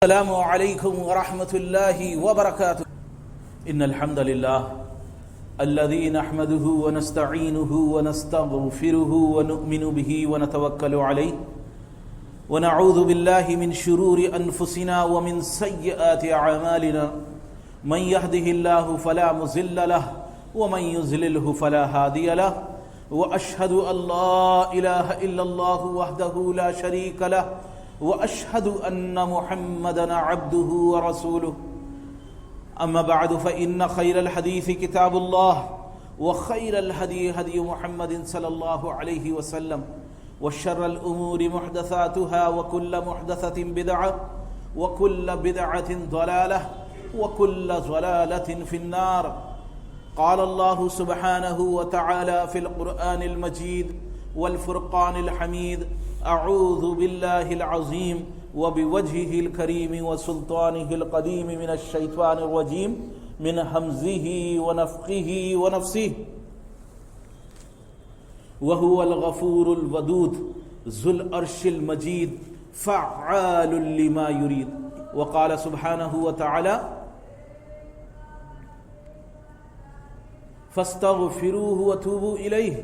السلام علیکم ورحمۃ اللہ وبرکاتہ ان الحمد للہ الذي نحمده ونستعینه ونستغفره ونؤمن به ونتوکل علیہ ونعوذ باللہ من شرور انفسنا ومن سیئات اعمالنا من يهده الله فلا مضل له ومن يضلل فلا هادي له واشهد ان لا اله الا الله وحده لا شريك له واشهد ان محمدا عبده ورسوله اما بعد فان خير الحديث كتاب الله وخير الهدي هدي محمد صلى الله عليه وسلم وشر الامور محدثاتها وكل محدثة بدعة وكل بدعة ضلالة وكل ضلالة في النار. قال الله سبحانه وتعالى في القرآن المجيد والفرقان الحميد: اعوذ باللہ العظیم وبوجہہ الکریم وسلطانہ القدیم من الشیطان الرجیم من ہمزہ ونفخہ ونفثہ وہو الغفور الودود ذو العرش المجید فعال لما یرید. وقال سبحانہ وتعالی: فاستغفروہ وتوبوا الیہ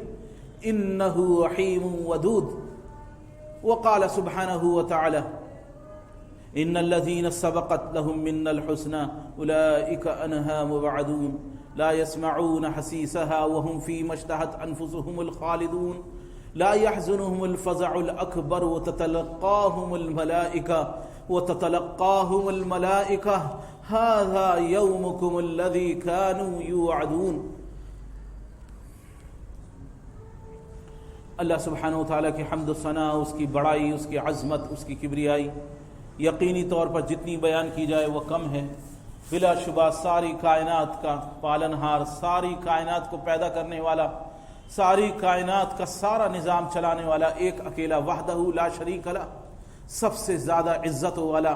انہ رحیم ودود. وقال سبحانه وتعالى: إن الذين سبقت لهم منا الحسنى أولئك عنها مبعدون لا يسمعون حسيسها وهم فيما اشتهت أنفسهم الخالدون لا يحزنهم الفزع الأكبر وتتلقاهم الملائكة هذا يومكم الذي كانوا يوعدون. اللہ سبحانہ وتعالیٰ کی حمد و ثنا، اس کی بڑائی، اس کی عظمت، اس کی کبریائی یقینی طور پر جتنی بیان کی جائے وہ کم ہے. بلا شبہ ساری کائنات کا پالنہار، ساری کائنات کو پیدا کرنے والا، ساری کائنات کا سارا نظام چلانے والا ایک اکیلا وحدہ لا شریک لہ، سب سے زیادہ عزت والا،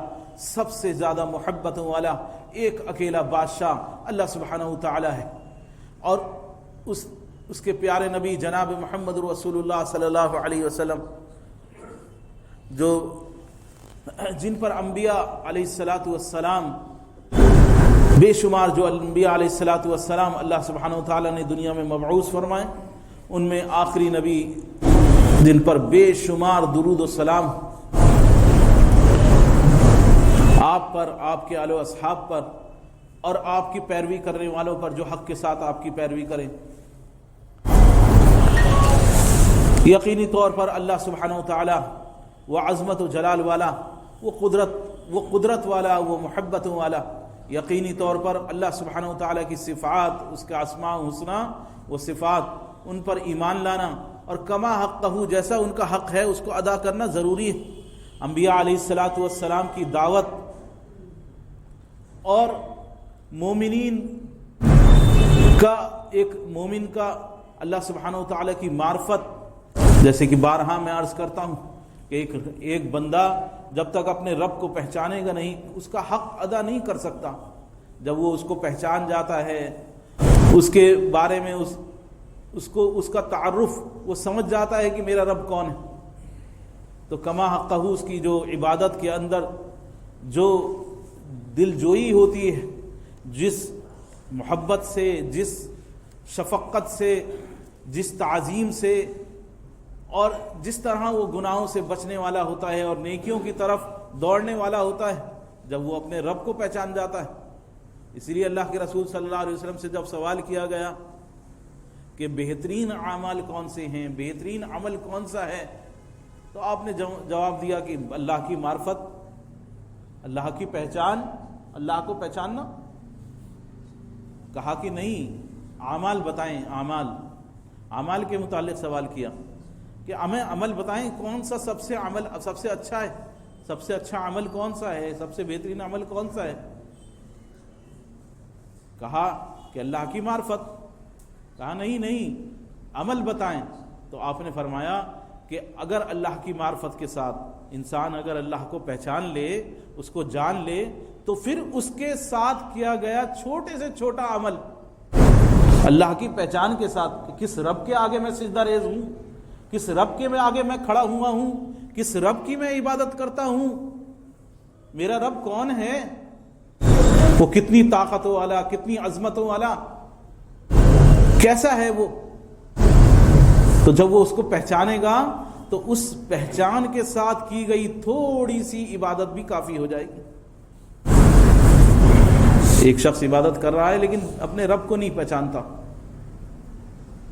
سب سے زیادہ محبت والا ایک اکیلا بادشاہ اللہ سبحانہ وتعالیٰ ہے. اور اس کے پیارے نبی جناب محمد رسول اللہ صلی اللہ علیہ وسلم جن پر انبیاء علیہ السلام بے شمار جو انبیاء علیہ السلام اللہ سبحانہ وتعالیٰ نے دنیا میں مبعوث فرمائے، ان میں آخری نبی جن پر بے شمار درود و سلام آپ پر، آپ کے آل و اصحاب پر اور آپ کی پیروی کرنے والوں پر جو حق کے ساتھ آپ کی پیروی کریں. یقینی طور پر اللہ سبحانہ وتعالی وہ عظمت و جلال والا، وہ قدرت والا، وہ محبت والا، یقینی طور پر اللہ سبحانہ وتعالی کی صفات، اس کے اسماء حسنہ وہ صفات، ان پر ایمان لانا اور کما حقہ، جیسا ان کا حق ہے اس کو ادا کرنا ضروری ہے. انبیاء علیہ السلام کی دعوت اور مومنین کا، ایک مومن کا اللہ سبحانہ وتعالی کی معرفت، جیسے کہ بارہا میں عرض کرتا ہوں کہ ایک بندہ جب تک اپنے رب کو پہچانے گا نہیں، اس کا حق ادا نہیں کر سکتا. جب وہ اس کو پہچان جاتا ہے، اس کے بارے میں اس کا تعارف وہ سمجھ جاتا ہے کہ میرا رب کون ہے، تو کما حقہ اس کی جو عبادت کے اندر جو دل جوئی ہوتی ہے، جس محبت سے، جس شفقت سے، جس تعظیم سے اور جس طرح وہ گناہوں سے بچنے والا ہوتا ہے اور نیکیوں کی طرف دوڑنے والا ہوتا ہے جب وہ اپنے رب کو پہچان جاتا ہے. اس لیے اللہ کے رسول صلی اللہ علیہ وسلم سے جب سوال کیا گیا کہ بہترین اعمال کون سے ہیں، بہترین عمل کون سا ہے، تو آپ نے جواب دیا کہ اللہ کی معرفت، اللہ کی پہچان، اللہ کو پہچاننا. کہا کہ نہیں، اعمال بتائیں. اعمال کے متعلق سوال کیا کہ ہمیں عمل بتائیں، کون سا سب سے اچھا ہے، سب سے اچھا عمل کون سا ہے، سب سے بہترین عمل کون سا ہے. کہا کہ اللہ کی معرفت. کہا نہیں، عمل بتائیں. تو آپ نے فرمایا کہ اگر اللہ کی معرفت کے ساتھ انسان اگر اللہ کو پہچان لے، اس کو جان لے، تو پھر اس کے ساتھ کیا گیا چھوٹے سے چھوٹا عمل اللہ کی پہچان کے ساتھ، کہ کس رب کے آگے میں سجدہ ریز ہوں، کس رب کے آگے میں کھڑا ہوا ہوں، کس رب کی میں عبادت کرتا ہوں، میرا رب کون ہے، وہ کتنی طاقتوں والا، کتنی عظمتوں والا، کیسا ہے وہ. تو جب وہ اس کو پہچانے گا تو اس پہچان کے ساتھ کی گئی تھوڑی سی عبادت بھی کافی ہو جائے گی. ایک شخص عبادت کر رہا ہے لیکن اپنے رب کو نہیں پہچانتا،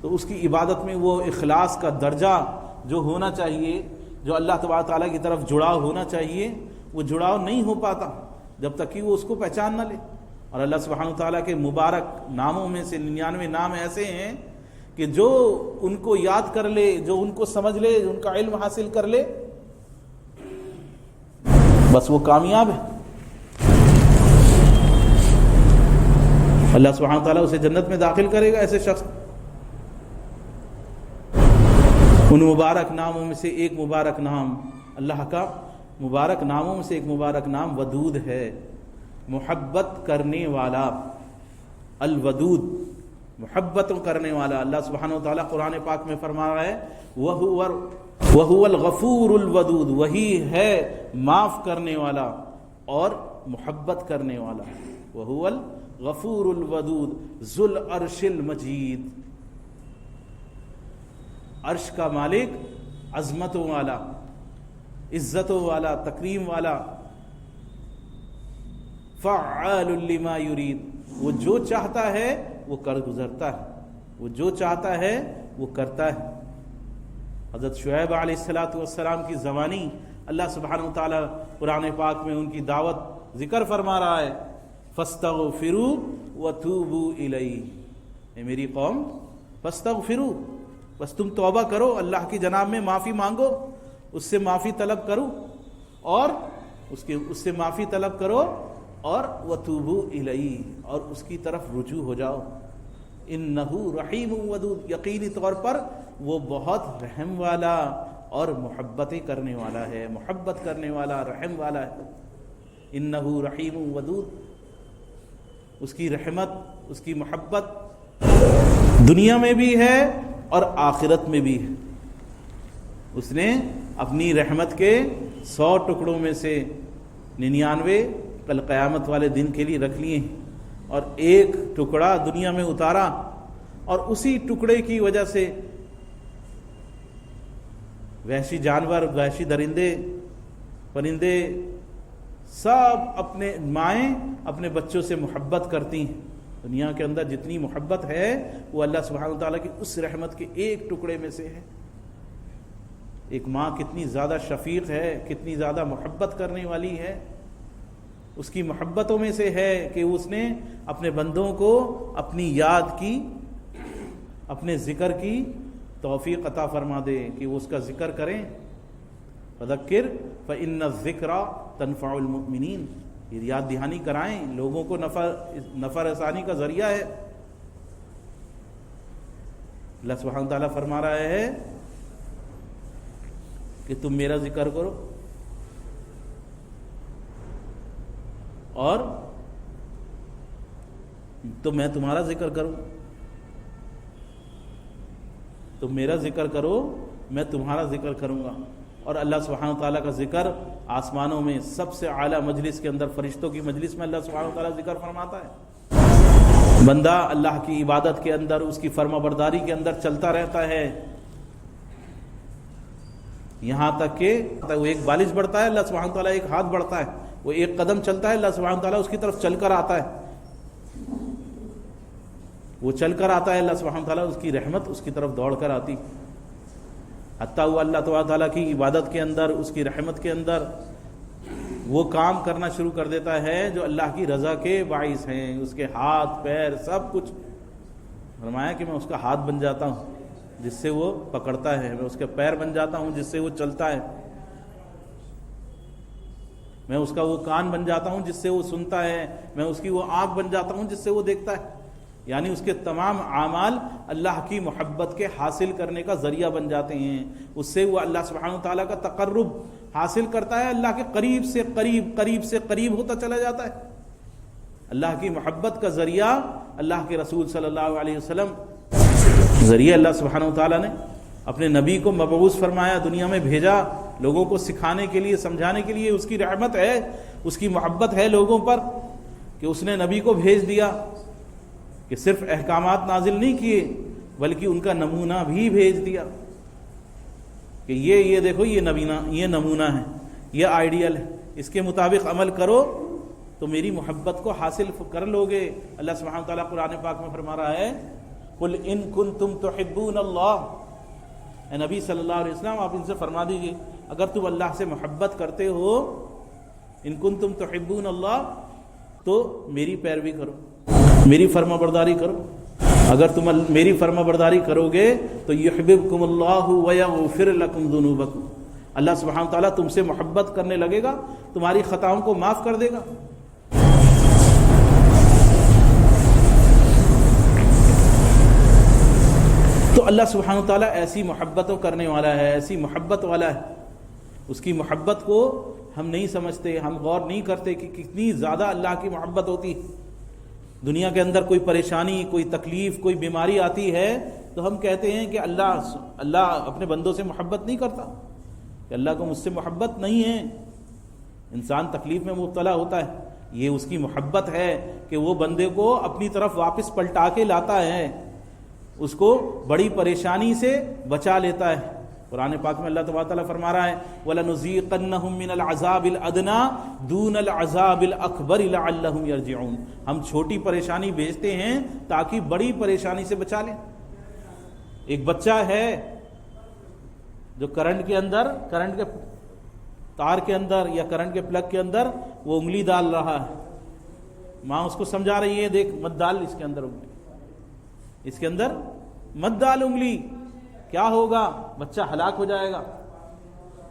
تو اس کی عبادت میں وہ اخلاص کا درجہ جو ہونا چاہیے، جو اللہ تبارک تعالیٰ کی طرف جڑاؤ ہونا چاہیے، وہ جڑاؤ نہیں ہو پاتا جب تک کہ وہ اس کو پہچان نہ لے. اور اللہ سبحانہ تعالیٰ کے مبارک ناموں میں سے 99 نام ایسے ہیں کہ جو ان کو یاد کر لے، جو ان کو سمجھ لے، ان کا علم حاصل کر لے، بس وہ کامیاب ہے. اللہ سبحانہ تعالیٰ اسے جنت میں داخل کرے گا ایسے شخص. ان مبارک ناموں میں سے ایک مبارک نام، اللہ کا مبارک ناموں میں سے ایک مبارک نام ودود ہے، محبت کرنے والا. الودود، محبت کرنے والا. اللہ سبحانہ و تعالیٰ قرآن پاک میں فرما رہا ہے وَهُوَ الْغَفُورُ الْوَدُودُ، وہی ہے معاف کرنے والا اور محبت کرنے والا. وَهُوَ الْغَفُورُ الْوَدُودُ ذُو الْعَرْشِ الْمَجِيدُ، عرش کا مالک، عظمتوں والا، عزتوں والا، تکریم والا. فعال لما یرید، وہ جو چاہتا ہے وہ کر گزرتا ہے، وہ جو چاہتا ہے وہ کرتا ہے. حضرت شعیب علیہ السلام کی زبانی اللہ سبحانہ و تعالیٰ قرآن پاک میں ان کی دعوت ذکر فرما رہا ہے. فاستغفروا وتوبوا الیہ، اے میری قوم فاستغفروا، بس تم توبہ کرو، اللہ کی جناب میں معافی مانگو، اس سے معافی طلب کرو، اور اس سے معافی طلب کرو، اور وتوبوا الیہ، اور اس کی طرف رجوع ہو جاؤ. انہ رحیم ودود، یقینی طور پر وہ بہت رحم والا اور محبتیں کرنے والا ہے، محبت کرنے والا، رحم والا ہے. انہ رحیم ودود، اس کی رحمت، اس کی محبت دنیا میں بھی ہے اور آخرت میں بھی ہے. اس نے اپنی رحمت کے 100 ٹکڑوں میں سے 99 کل قیامت والے دن کے لیے رکھ لیے ہیں، اور ایک ٹکڑا دنیا میں اتارا، اور اسی ٹکڑے کی وجہ سے وحشی جانور، وحشی درندے، پرندے سب اپنے مائیں اپنے بچوں سے محبت کرتی ہیں. دنیا کے اندر جتنی محبت ہے وہ اللہ سبحانہ وتعالیٰ کی اس رحمت کے ایک ٹکڑے میں سے ہے. ایک ماں کتنی زیادہ شفیق ہے، کتنی زیادہ محبت کرنے والی ہے. اس کی محبتوں میں سے ہے کہ اس نے اپنے بندوں کو اپنی یاد کی، اپنے ذکر کی توفیق عطا فرما دے کہ وہ اس کا ذکر کریں. فذکر فإن الذکرى تنفع المؤمنین، یہ یاد دہانی کرائیں، لوگوں کو نفع رسانی کا ذریعہ ہے. اللہ سبحانہ تعالیٰ فرما رہا ہے کہ تم میرا ذکر کرو اور تو میں تمہارا ذکر کروں. تم میرا ذکر کرو، میں تمہارا ذکر کروں گا. اور اللہ سبحانہ تعالیٰ کا ذکر آسمانوں میں سب سے اعلیٰ مجلس کے اندر، فرشتوں کی مجلس میں اللہ سبحانہ تعالیٰ ذکر فرماتا ہے. بندہ اللہ کی عبادت کے اندر، اس کی فرما برداری کے اندر چلتا رہتا ہے، یہاں تک کہ وہ ایک بالش بڑھتا ہے اللہ سبحانہ تعالیٰ ایک ہاتھ بڑھتا ہے، وہ ایک قدم چلتا ہے اللہ سبحانہ تعالیٰ اس کی طرف چل کر آتا ہے، وہ چل کر آتا ہے اللہ سبحانہ تعالیٰ اس کی رحمت اس کی طرف دوڑ کر آتی. حتیٰ وہ اللہ تعالیٰ کی عبادت کے اندر، اس کی رحمت کے اندر وہ کام کرنا شروع کر دیتا ہے جو اللہ کی رضا کے باعث ہیں. اس کے ہاتھ پیر سب کچھ، فرمایا کہ میں اس کا ہاتھ بن جاتا ہوں جس سے وہ پکڑتا ہے، میں اس کے پیر بن جاتا ہوں جس سے وہ چلتا ہے، میں اس کا وہ کان بن جاتا ہوں جس سے وہ سنتا ہے، میں اس کی وہ آنکھ بن جاتا ہوں جس سے وہ دیکھتا ہے. یعنی اس کے تمام اعمال اللہ کی محبت کے حاصل کرنے کا ذریعہ بن جاتے ہیں. اس سے وہ اللہ سبحانہ تعالیٰ کا تقرب حاصل کرتا ہے، اللہ کے قریب سے قریب، قریب سے قریب ہوتا چلا جاتا ہے. اللہ کی محبت کا ذریعہ اللہ کے رسول صلی اللہ علیہ وسلم ذریعہ اللہ سبحانہ تعالیٰ نے اپنے نبی کو مبعوث فرمایا، دنیا میں بھیجا لوگوں کو سکھانے کے لیے، سمجھانے کے لیے. اس کی رحمت ہے اس کی محبت ہے لوگوں پر کہ اس نے نبی کو بھیج دیا کہ صرف احکامات نازل نہیں کیے بلکہ ان کا نمونہ بھی بھیج دیا کہ یہ دیکھو یہ نمونہ ہے، یہ آئیڈیل ہے، اس کے مطابق عمل کرو تو میری محبت کو حاصل کر لو گے۔ اللہ سبحانہ وتعالیٰ قرآن پاک میں فرما رہا ہے قل ان کنتم تحبون اللہ، اے نبی صلی اللہ علیہ وسلم آپ ان سے فرما دیجئے اگر تم اللہ سے محبت کرتے ہو، ان کنتم تحبون اللہ، تو میری پیروی کرو، میری فرما برداری کرو۔ اگر تم میری فرما برداری کرو گے تو یحببکم اللہ ویغفر لکم ذنوبکم، اللہ سبحانہ وتعالیٰ تم سے محبت کرنے لگے گا، تمہاری خطاؤں کو معاف کر دے گا۔ تو اللہ سبحانہ وتعالیٰ ایسی محبتوں کرنے والا ہے، ایسی محبت والا ہے، اس کی محبت کو ہم نہیں سمجھتے، ہم غور نہیں کرتے کہ کتنی زیادہ اللہ کی محبت ہوتی ہے۔ دنیا کے اندر کوئی پریشانی، کوئی تکلیف، کوئی بیماری آتی ہے تو ہم کہتے ہیں کہ اللہ اپنے بندوں سے محبت نہیں کرتا، کہ اللہ کو مجھ سے محبت نہیں ہے۔ انسان تکلیف میں مبتلا ہوتا ہے، یہ اس کی محبت ہے کہ وہ بندے کو اپنی طرف واپس پلٹا کے لاتا ہے، اس کو بڑی پریشانی سے بچا لیتا ہے۔ قرآن پاک میں اللہ تبارک تعالیٰ فرما رہا ہے وَلَنُذِيقَنَّهُم مِّنَ الْعَذَابِ الْأَدْنَىٰ دُونَ الْعَذَابِ الْأَكْبَرِ لَعَلَّهُمْ يَرْجِعُونَ، ہم چھوٹی پریشانی بھیجتے ہیں تاکہ بڑی پریشانی سے بچا لیں۔ ایک بچہ ہے جو کرنٹ کے تار کے اندر یا کرنٹ کے پلگ کے اندر وہ انگلی ڈال رہا ہے، ماں اس کو سمجھا رہی ہے دیکھ مت ڈال اس کے اندر انگلی، اس کے اندر مت ڈال انگلی، کیا ہوگا؟ بچہ ہلاک ہو جائے گا۔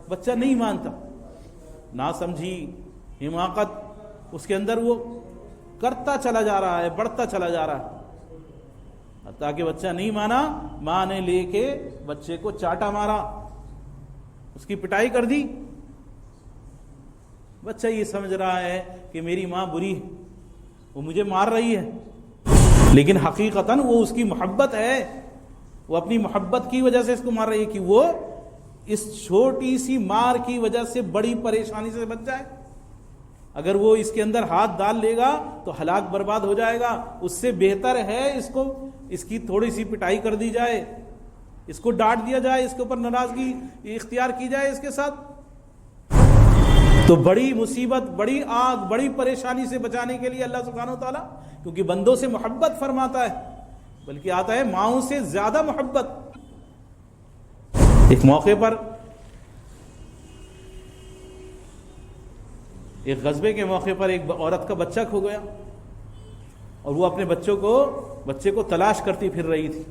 بچہ نہیں مانتا، نہ سمجھی، حماقت اس کے اندر وہ کرتا چلا جا رہا ہے، بڑھتا چلا جا رہا ہے، تاکہ بچہ نہیں مانا، ماں نے لے کے بچے کو چاٹا مارا، اس کی پٹائی کر دی۔ بچہ یہ سمجھ رہا ہے کہ میری ماں بری ہے، وہ مجھے مار رہی ہے، لیکن حقیقتاً وہ اس کی محبت ہے، وہ اپنی محبت کی وجہ سے اس کو مار رہی ہے کہ وہ اس چھوٹی سی مار کی وجہ سے بڑی پریشانی سے بچ جائے۔ اگر وہ اس کے اندر ہاتھ ڈال لے گا تو ہلاک برباد ہو جائے گا، اس سے بہتر ہے اس کی تھوڑی سی پٹائی کر دی جائے، اس کو ڈانٹ دیا جائے، اس کے اوپر ناراضگی اختیار کی جائے اس کے ساتھ۔ تو بڑی مصیبت، بڑی آگ، بڑی پریشانی سے بچانے کے لیے اللہ سبحانہ وتعالیٰ کیونکہ بندوں سے محبت فرماتا ہے، بلکہ آتا ہے ماؤں سے زیادہ محبت۔ ایک موقع پر، ایک غزبے کے موقع پر ایک عورت کا بچہ کھو گیا اور وہ اپنے بچے کو تلاش کرتی پھر رہی تھی،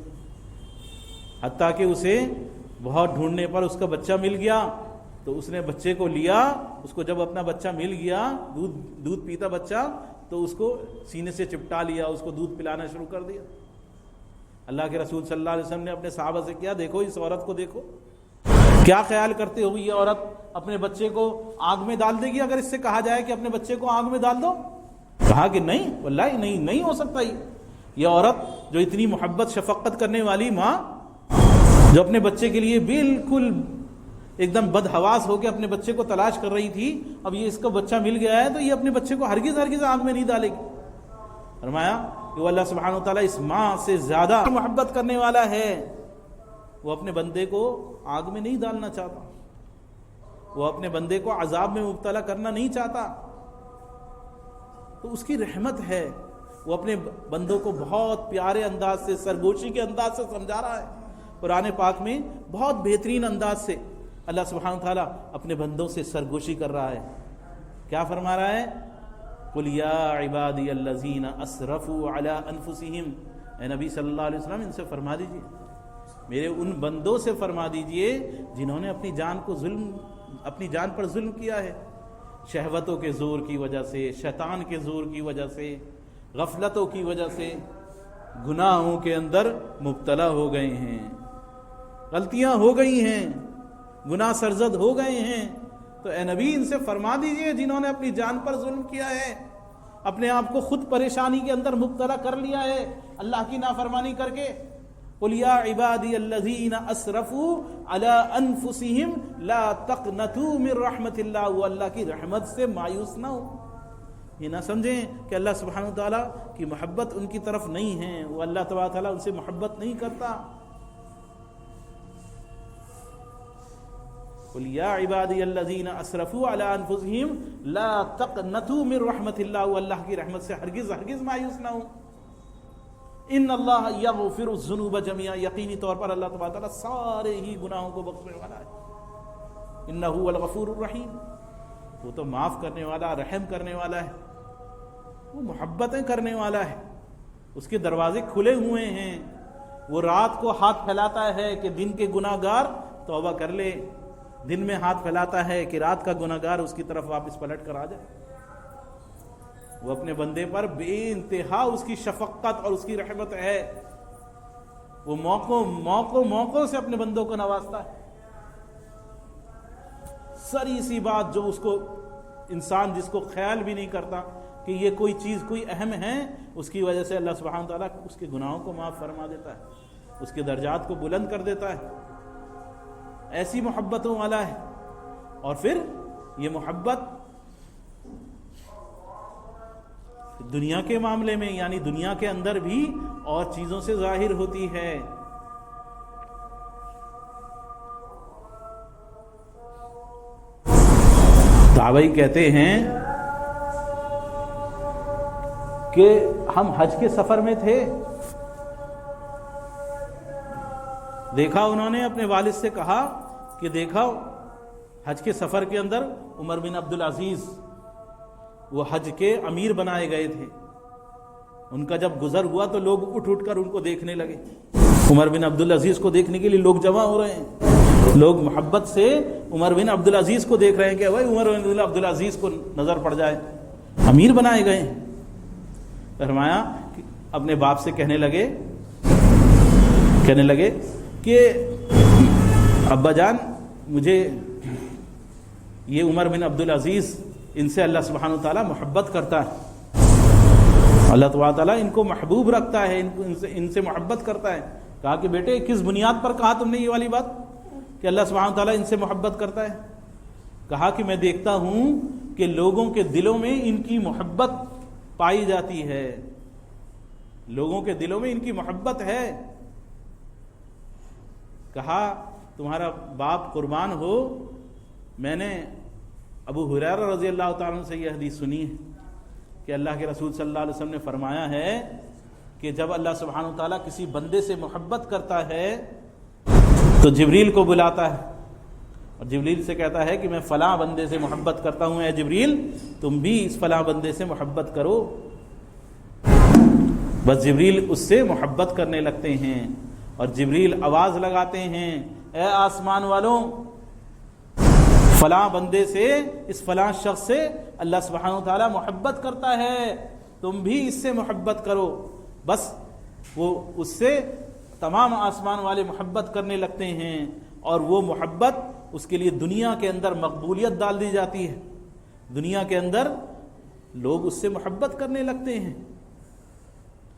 حتیٰ کہ اسے بہت ڈھونڈنے پر اس کا بچہ مل گیا تو اس نے بچے کو لیا، اس کو جب اپنا بچہ مل گیا، دودھ پیتا بچہ، تو اس کو سینے سے چپٹا لیا، اس کو دودھ پلانا شروع کر دیا۔ اللہ کے رسول صلی اللہ علیہ وسلم نے اپنے صحابہ سے کیا، دیکھو اس عورت کو دیکھو، کیا خیال کرتے ہو یہ عورت اپنے بچے کو آگ میں ڈال دے گی اگر اس سے کہا جائے کہ اپنے بچے کو آگ میں ڈال دو؟ کہا کہ نہیں، واللہ نہیں ہو سکتا۔ یہ عورت جو اتنی محبت شفقت کرنے والی ماں، جو اپنے بچے کے لیے بالکل ایک دم بدحواس ہو کے اپنے بچے کو تلاش کر رہی تھی، اب یہ اس کو بچہ مل گیا ہے تو یہ اپنے بچے کو ہرگز آگ میں نہیں ڈالے گی۔ فرمایا کہ وہ اللہ سبحانہ وتعالیٰ اس ماں سے زیادہ محبت کرنے والا ہے، وہ اپنے بندے کو آگ میں نہیں ڈالنا چاہتا، وہ اپنے بندے کو عذاب میں مبتلا کرنا نہیں چاہتا، تو اس کی رحمت ہے، وہ اپنے بندوں کو بہت پیارے انداز سے، سرگوشی کے انداز سے سمجھا رہا ہے۔ قرآن پاک میں بہت بہترین انداز سے اللہ سبحانہ وتعالیٰ اپنے بندوں سے سرگوشی کر رہا ہے۔ کیا فرما رہا ہے؟ قُلْ يَا عِبَادِيَ الَّذِينَ أَسْرَفُوا عَلَىٰ أَنفُسِهِمْ، اے نبی صلی اللہ علیہ وسلم ان سے فرما دیجئے، میرے ان بندوں سے فرما دیجئے جنہوں نے اپنی جان پر ظلم کیا ہے، شہوتوں کے زور کی وجہ سے، شیطان کے زور کی وجہ سے، غفلتوں کی وجہ سے گناہوں کے اندر مبتلا ہو گئے ہیں، غلطیاں ہو گئی ہیں، گناہ سرزد ہو گئے ہیں، تو اے نبی ان سے فرما دیجئے جنہوں نے اپنی جان پر ظلم کیا ہے، اپنے آپ کو خود پریشانی کے اندر مبتلا کر لیا ہے اللہ کی نافرمانی کر کے، قل یا عبادی الذین اسرفوا علی انفسہم لا تقنطوا من رحمت اللہ، وہ اللہ کی رحمت سے مایوس نہ ہو. یہ نہ سمجھیں کہ اللہ سبحانہ وتعالیٰ کی محبت ان کی طرف نہیں ہے، وہ اللہ تبارک تعالیٰ ان سے محبت نہیں کرتا. قل یا عبادی الذین اسرفوا علی انفسہم لا تقنطوا من رحمت اللہ، وہ اللہ کی رحمت سے ہرگز ہرگز مایوس نہ ہو. ان اللہ یغفر الذنوب جميعا، یقینی طور پر اللہ تبارک تعالیٰ سارے ہی گناہوں کو بخشنے والا ہے. انہ هو الغفور الرحیم، وہ تو معاف کرنے والا، رحم کرنے والا ہے، وہ محبتیں کرنے والا ہے. اس کے دروازے کھلے ہوئے ہیں. وہ رات کو ہاتھ پھیلاتا ہے کہ دن کے گناہ گار توبہ کر لے، دن میں ہاتھ پھیلاتا ہے کہ رات کا گناہ گار اس کی طرف واپس پلٹ کر آ جائے. وہ اپنے بندے پر بے انتہا اس کی شفقت اور اس کی رحمت ہے. وہ موقعوں سے اپنے بندوں کو نوازتا ہے. سری سی بات جو اس کو انسان جس کو خیال بھی نہیں کرتا کہ یہ کوئی چیز کوئی اہم ہے، اس کی وجہ سے اللہ سبحانہ تعالیٰ اس کے گناہوں کو معاف فرما دیتا ہے، اس کے درجات کو بلند کر دیتا ہے. ایسی محبتوں والا ہے. اور پھر یہ محبت دنیا کے معاملے میں، یعنی دنیا کے اندر بھی اور چیزوں سے ظاہر ہوتی ہے. دعوی کہتے ہیں کہ ہم حج کے سفر میں تھے. دیکھا انہوں نے اپنے والد سے کہا کہ دیکھا حج کے سفر کے اندر عمر بن عبدالعزیز وہ حج کے امیر بنائے گئے تھے. ان کا جب گزر ہوا تو لوگ اٹھ کر ان کو دیکھنے لگے. عمر بن عبدالعزیز کو دیکھنے کے لیے لوگ جمع ہو رہے ہیں. لوگ محبت سے عمر بن عبدالعزیز کو دیکھ رہے ہیں کہ بھائی عمر بن عبدالعزیز کو نظر پڑ جائے، امیر بنائے گئے. فرمایا کہ اپنے باپ سے کہنے لگے کہ ابا جان، مجھے یہ عمر بن عبدالعزیز ان سے اللہ سبحانہ وتعالیٰ محبت کرتا ہے، اللہ تبارک تعالیٰ ان کو محبوب رکھتا ہے، ان سے محبت کرتا ہے. کہا کہ بیٹے کس بنیاد پر کہا تم نے یہ والی بات کہ اللہ سبحانہ وتعالیٰ ان سے محبت کرتا ہے؟ کہا کہ میں دیکھتا ہوں کہ لوگوں کے دلوں میں ان کی محبت پائی جاتی ہے، لوگوں کے دلوں میں ان کی محبت ہے. کہا تمہارا باپ قربان ہو، میں نے ابو ہریرہ رضی اللہ تعالیٰ عنہ سے یہ حدیث سنی ہے کہ اللہ کے رسول صلی اللہ علیہ وسلم نے فرمایا ہے کہ جب اللہ سبحانہ وتعالیٰ کسی بندے سے محبت کرتا ہے تو جبریل کو بلاتا ہے اور جبریل سے کہتا ہے کہ میں فلاں بندے سے محبت کرتا ہوں، اے جبریل تم بھی اس فلاں بندے سے محبت کرو. بس جبریل اس سے محبت کرنے لگتے ہیں اور جبریل آواز لگاتے ہیں، اے آسمان والوں، فلاں بندے سے، اس فلاں شخص سے اللہ سبحانہ وتعالیٰ محبت کرتا ہے، تم بھی اس سے محبت کرو. بس وہ اس سے تمام آسمان والے محبت کرنے لگتے ہیں اور وہ محبت اس کے لیے دنیا کے اندر مقبولیت ڈال دی جاتی ہے. دنیا کے اندر لوگ اس سے محبت کرنے لگتے ہیں.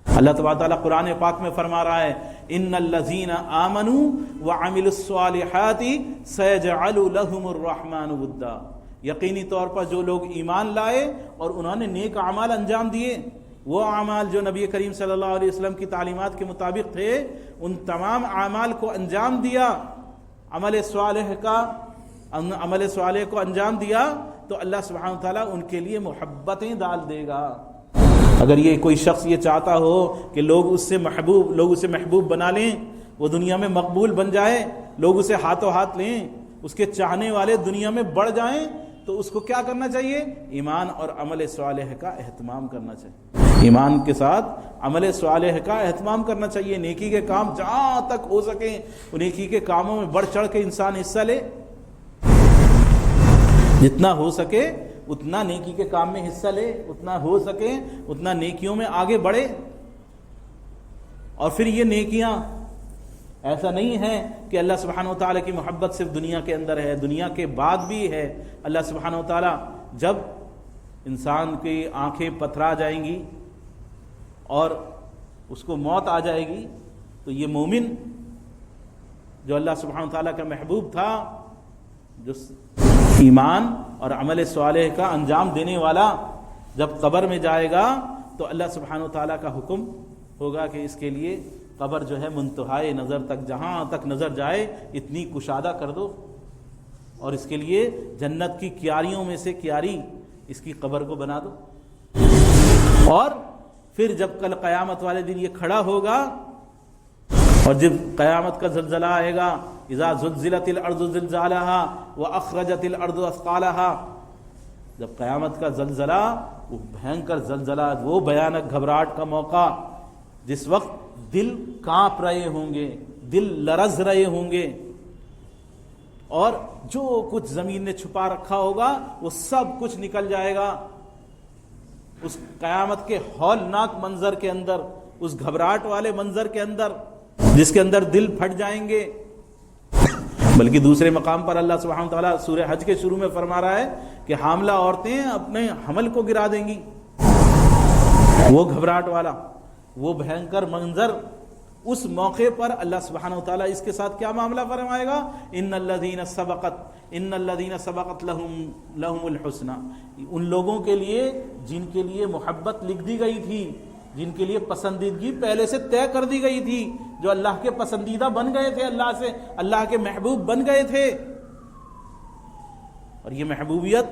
اللہ تبارک تعالیٰ قرآن پاک میں فرما رہا ہے ان الذین آمنوا وعملوا الصالحات سیجعل لهم الرحمن ودا، یقینی طور پر جو لوگ ایمان لائے اور انہوں نے نیک اعمال انجام دیے، وہ اعمال جو نبی کریم صلی اللہ علیہ وسلم کی تعلیمات کے مطابق تھے، ان تمام اعمال کو انجام دیا، عمل صالح کو انجام دیا، تو اللہ سبحانہ وتعالیٰ ان کے لیے محبتیں ڈال دے گا. اگر یہ کوئی شخص یہ چاہتا ہو کہ لوگ اسے محبوب بنا لیں، وہ دنیا میں مقبول بن جائے، لوگ اسے ہاتھوں ہاتھ لیں، اس کے چاہنے والے دنیا میں بڑھ جائیں، تو اس کو کیا کرنا چاہیے؟ ایمان اور عمل صالح کا اہتمام کرنا چاہیے. ایمان کے ساتھ عمل صالح کا اہتمام کرنا چاہیے. نیکی کے کام جہاں تک ہو سکیں نیکی کے کاموں میں بڑھ چڑھ کے انسان حصہ لے، جتنا ہو سکے اتنا نیکی کے کام میں حصہ لے، اتنا ہو سکے اتنا نیکیوں میں آگے بڑھے. اور پھر یہ نیکیاں ایسا نہیں ہے کہ اللہ سبحانہ وتعالیٰ کی محبت صرف دنیا کے اندر ہے، دنیا کے بعد بھی ہے. اللہ سبحانہ وتعالیٰ جب انسان کی آنکھیں پتھرا جائیں گی اور اس کو موت آ جائے گی، تو تو یہ مومن جو اللہ سبحانہ وتعالیٰ کا محبوب تھا، جو ایمان اور عمل صالح کا انجام دینے والا، جب قبر میں جائے گا تو اللہ سبحانہ وتعالیٰ کا حکم ہوگا کہ اس کے لیے قبر جو ہے منتہائے نظر تک، جہاں تک نظر جائے اتنی کشادہ کر دو، اور اس کے لیے جنت کی کیاریوں میں سے کیاری اس کی قبر کو بنا دو۔ اور پھر جب کل قیامت والے دن یہ کھڑا ہوگا اور جب قیامت کا زلزلہ آئے گا، اذا زلزلت الارض زلزالها واخرجت الارض اثقالها، جب قیامت کا زلزلہ، وہ بھینکر زلزلہ، وہ بھیانک گھبراہٹ کا موقع، جس وقت دل کانپ رہے ہوں گے، دل لرز رہے ہوں گے، اور جو کچھ زمین نے چھپا رکھا ہوگا وہ سب کچھ نکل جائے گا اس قیامت کے ہولناک منظر کے اندر، اس گھبراہٹ والے منظر کے اندر، جس کے اندر دل پھٹ جائیں گے۔ بلکہ دوسرے مقام پر اللہ سبحانہ وتعالیٰ سورہ حج کے شروع میں فرما رہا ہے کہ حاملہ عورتیں اپنے حمل کو گرا دیں گی۔ وہ گھبراہٹ والا، وہ بھینکر منظر، اس موقع پر اللہ سبحانہ وتعالیٰ اس کے ساتھ کیا معاملہ فرمائے گا؟ ان الذین سبقت لہم الحسنہ، ان لوگوں کے لیے جن کے لیے محبت لکھ دی گئی تھی، جن کے لیے پسندیدگی پہلے سے طے کر دی گئی تھی، جو اللہ کے پسندیدہ بن گئے تھے، اللہ کے محبوب بن گئے تھے۔ اور یہ محبوبیت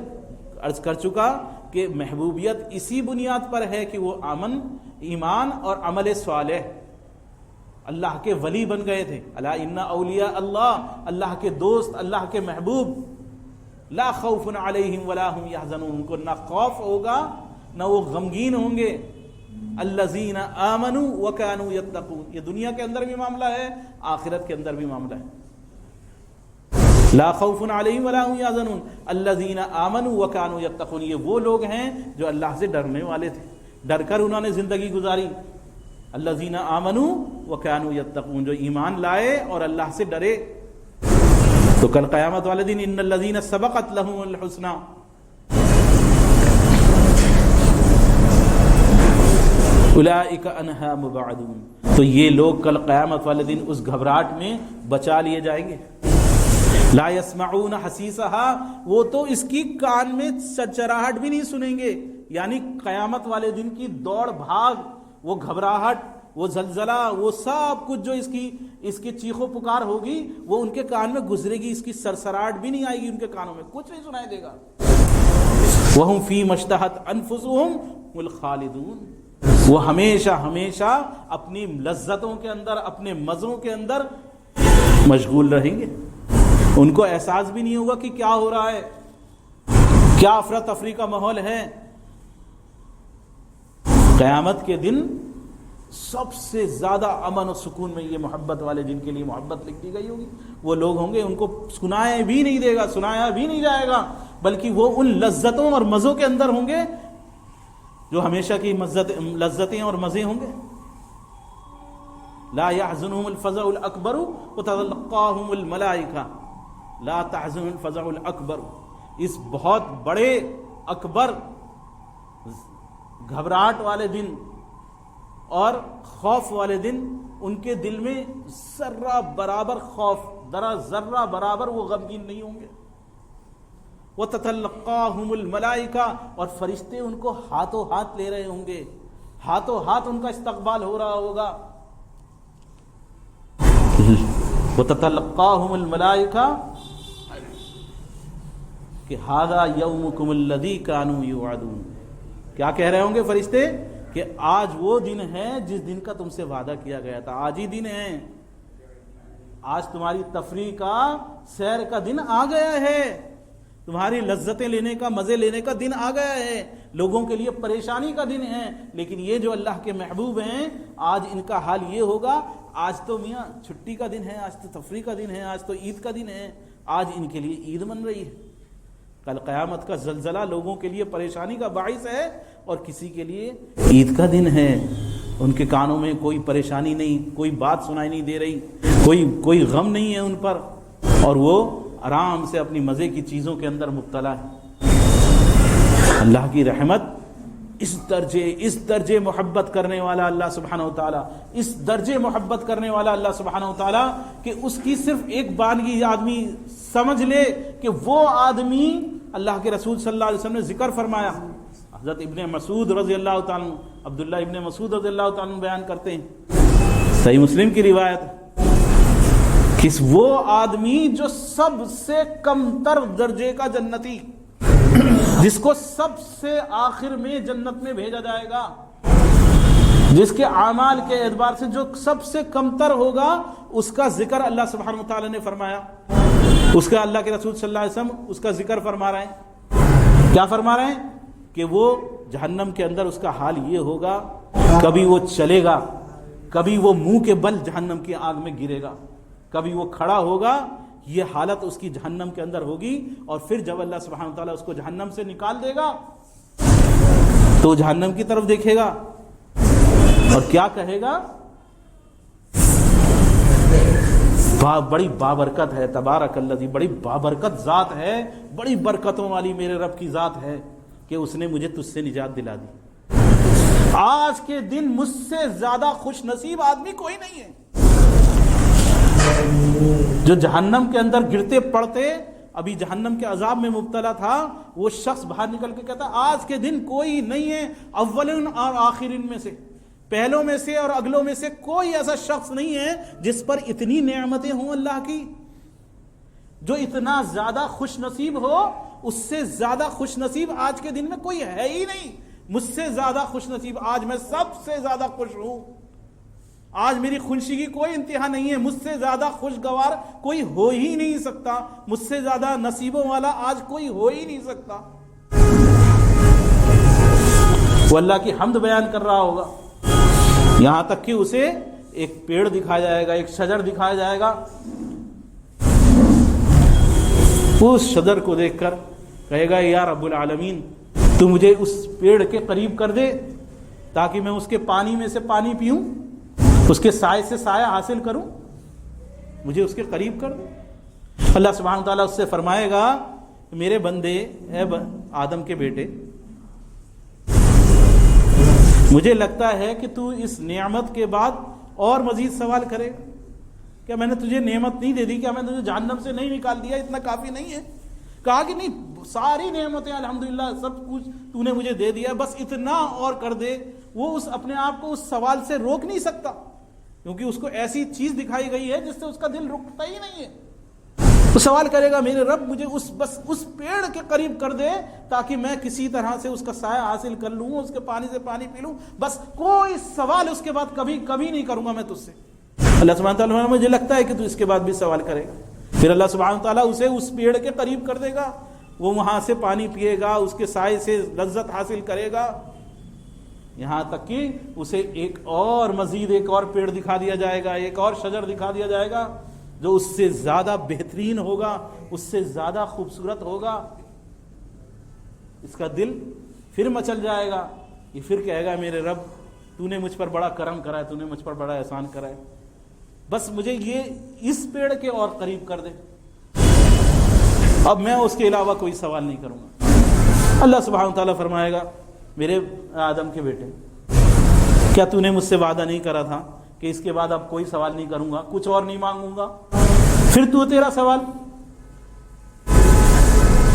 عرض کر چکا کہ محبوبیت اسی بنیاد پر ہے کہ وہ ایمان اور عمل صالح، اللہ کے ولی بن گئے تھے۔ الا ان اولیاء اللہ، اللہ کے دوست، اللہ کے محبوب، لا خوف علیہم ولا هم يحزنون، ان کو نہ خوف ہوگا نہ وہ غمگین ہوں گے۔ الذین آمنوا وکانوا یتقون، یہ دنیا کے اندر بھی معاملہ ہے، آخرت کے اندر بھی معاملہ ہے۔ لا خوف علیہم ولا هم يحزنون الذین آمنوا وکانوا یتقون، یہ وہ لوگ ہیں جو اللہ سے ڈرنے والے تھے، ڈر کر انہوں نے زندگی گزاری۔ الذین آمنوا وکانوا یتقون، جو ایمان لائے اور اللہ سے ڈرے۔ تو کل قیامت والے دن ان الذین سبقت لہم الحسنہ، اولئک عنہا مبعدون، تو یہ لوگ کل قیامت والے دن اس گھبراہٹ میں بچا لیے جائیں گے۔ لا یسمعون حسیسها، وہ تو اس کی کان میں چرچراہٹ بھی نہیں سنیں گے، یعنی قیامت والے دن کی دوڑ بھاگ، وہ گھبراہٹ، وہ زلزلہ، وہ سب کچھ جو اس کی چیخ و پکار ہوگی، وہ ان کے کان میں گزرے گی، اس کی سرسراہٹ بھی نہیں آئے گی، ان کے کانوں میں کچھ نہیں سنائی دے گا۔ وَهُمْ فِي مَا اشْتَهَتْ أَنفُسُهُمْ الْخَالِدُونَ، وہ ہمیشہ اپنی لذتوں کے اندر، اپنے مزوں کے اندر مشغول رہیں گے۔ ان کو احساس بھی نہیں ہوگا کہ کیا ہو رہا ہے، کیا افراتفری کا ماحول ہے۔ قیامت کے دن سب سے زیادہ امن و سکون میں یہ محبت والے، جن کے لیے محبت لکھ دی گئی ہوگی، وہ لوگ ہوں گے، ان کو سنایا بھی نہیں جائے گا، بلکہ وہ ان لذتوں اور مزوں کے اندر ہوں گے جو ہمیشہ کی لذتیں اور مزے ہوں گے۔ لا يحزنهم الفزع الاکبر وتتلقاهم الملائکہ، لا تحزن الفزع الاکبر، اس بہت بڑے اکبر گھبراہٹ والے دن اور خوف والے دن، ان کے دل میں ذرہ برابر خوف، ذرہ برابر وہ غمگین نہیں ہوں گے۔ وَتَتَلَقَّاهُمُ الْمَلَائِكَةُ، اور فرشتے ان کو ہاتھوں ہاتھ لے رہے ہوں گے، ہاتھوں ہاتھ ان کا استقبال ہو رہا ہوگا۔ وَتَتَلَقَّاهُمُ الْمَلَائِكَةُ کہ هَذَا يَوْمُكُمُ الَّذِي كَانُوا يُوعَدُونَ، کیا کہہ رہے ہوں گے فرشتے کہ آج وہ دن ہے جس دن کا تم سے وعدہ کیا گیا تھا، آج ہی دن ہے، آج تمہاری تفریح کا، سیر کا دن آ گیا ہے، تمہاری لذتیں لینے کا، مزے لینے کا دن آ گیا ہے، لوگوں کے لیے پریشانی کا دن ہے۔ لیکن یہ جو اللہ کے محبوب ہیں، آج ان کا حال یہ ہوگا، آج تو میاں چھٹی کا دن ہے، آج تو تفریح کا دن ہے، آج تو عید کا دن ہے، آج ان کے لیے عید من رہی ہے۔ کل قیامت کا زلزلہ لوگوں کے لیے پریشانی کا باعث ہے اور کسی کے لیے عید کا دن ہے، ان کے کانوں میں کوئی پریشانی نہیں، کوئی بات سنائی نہیں دے رہی، کوئی غم نہیں ہے ان پر، اور وہ آرام سے اپنی مزے کی چیزوں کے اندر مبتلا ہے۔ اللہ کی رحمت اس درجے محبت کرنے والا اللہ سبحانہ و تعالیٰ، اس درجے محبت کرنے والا اللہ سبحانہ و تعالیٰ کہ اس کی صرف ایک بانگی آدمی سمجھ لے کہ وہ آدمی اللہ کے رسول صلی اللہ علیہ وسلم نے ذکر فرمایا. حضرت ابن مسعود رضی اللہ تعالیٰ، عبداللہ ابن مسعود رضی اللہ تعالیٰ بیان کرتے ہیں، صحیح مسلم کی روایت، کہ وہ آدمی جو سب سے کم تر درجے کا جنتی، جس کو سب سے آخر میں جنت میں بھیجا جائے گا، جس کے اعمال کے اعتبار سے جو سب سے کم تر ہوگا، اس کا ذکر اللہ سبحانہ وتعالی نے فرمایا. اس کا اللہ کے رسول صلی اللہ علیہ وسلم اس کا ذکر فرما رہے ہیں. کیا فرما رہے ہیں؟ کہ وہ جہنم کے اندر اس کا حال یہ ہوگا، کبھی وہ چلے گا، کبھی وہ منہ کے بل جہنم کی آگ میں گرے گا، کبھی وہ کھڑا ہوگا. یہ حالت اس کی جہنم کے اندر ہوگی. اور پھر جب اللہ سبحانہ وتعالی اس کو جہنم سے نکال دے گا تو جہنم کی طرف دیکھے گا اور کیا کہے گا؟ بڑی بابرکت ہے، تبارک الذی، بڑی بابرکت ذات ہے، بڑی برکتوں والی میرے رب کی ذات ہے کہ اس نے مجھے تجھ سے نجات دلا دی. آج کے دن مجھ سے زیادہ خوش نصیب آدمی کوئی نہیں ہے. جو جہنم کے اندر گرتے پڑتے ابھی جہنم کے عذاب میں مبتلا تھا، وہ شخص باہر نکل کے کہتا آج کے دن کوئی نہیں ہے اولین اور آخرین میں سے، پہلوں میں سے اور اگلوں میں سے کوئی ایسا شخص نہیں ہے جس پر اتنی نعمتیں ہوں اللہ کی، جو اتنا زیادہ خوش نصیب ہو. اس سے زیادہ خوش نصیب آج کے دن میں کوئی ہے ہی نہیں. مجھ سے زیادہ خوش نصیب آج میں سب سے زیادہ خوش ہوں. آج میری خوشی کی کوئی انتہا نہیں ہے. مجھ سے زیادہ خوشگوار کوئی ہو ہی نہیں سکتا. مجھ سے زیادہ نصیبوں والا آج کوئی ہو ہی نہیں سکتا. وہ اللہ کی حمد بیان کر رہا ہوگا، یہاں تک کہ اسے ایک پیڑ دکھایا جائے گا، ایک شجر دکھایا جائے گا. اس شجر کو دیکھ کر کہے گا یا رب العالمین، تو مجھے اس پیڑ کے قریب کر دے تاکہ میں اس کے پانی میں سے پانی پیوں، اس کے سائے سے سایہ حاصل کروں، مجھے اس کے قریب کر دے. اللہ سبحانہ تعالیٰ اس سے فرمائے گا میرے بندے، اے آدم کے بیٹے، مجھے لگتا ہے کہ تو اس نعمت کے بعد اور مزید سوال کرے گا. کیا میں نے تجھے نعمت نہیں دے دی؟ کیا میں نے تجھے جہنم سے نہیں نکال دیا؟ اتنا کافی نہیں ہے؟ کہا کہ نہیں، ساری نعمتیں الحمدللہ سب کچھ تو نے مجھے دے دیا، بس اتنا اور کر دے. وہ اس اپنے آپ کو اس سوال سے روک نہیں سکتا، کیونکہ اس کو ایسی چیز دکھائی گئی ہے جس سے اس کا دل رکتا ہی نہیں ہے. وہ سوال کرے گا میرے رب مجھے بس اس پیڑ کے قریب کر دے تاکہ میں کسی طرح سے اس کا سایہ حاصل کر لوں، اس کے پانی سے پانی پی لوں. بس کوئی سوال اس کے بعد کبھی نہیں کروں گا میں تجھ سے. اللہ سبحانہ تعالیٰ مجھے لگتا ہے کہ تو اس کے بعد بھی سوال کرے گا. پھر اللہ سبحانہ تعالیٰ اسے اس پیڑ کے قریب کر دے گا، وہ وہاں سے پانی پیے گا، اس کے سائے سے لذت حاصل کرے گا، یہاں تک کہ اسے ایک اور مزید ایک اور پیڑ دکھا دیا جائے گا، ایک اور شجر دکھا دیا جائے گا جو اس سے زیادہ بہترین ہوگا، اس سے زیادہ خوبصورت ہوگا. اس کا دل پھر مچل جائے گا. یہ پھر کہے گا میرے رب تو نے مجھ پر بڑا کرم کرا ہے، تو نے مجھ پر بڑا احسان کرا ہے، بس مجھے یہ اس پیڑ کے اور قریب کر دے، اب میں اس کے علاوہ کوئی سوال نہیں کروں گا. اللہ سبحانہ تعالیٰ فرمائے گا میرے آدم کے بیٹے، کیا تو نے مجھ سے وعدہ نہیں کرا تھا کہ اس کے بعد اب کوئی سوال نہیں کروں گا، کچھ اور نہیں مانگوں گا؟ پھر تیرا سوال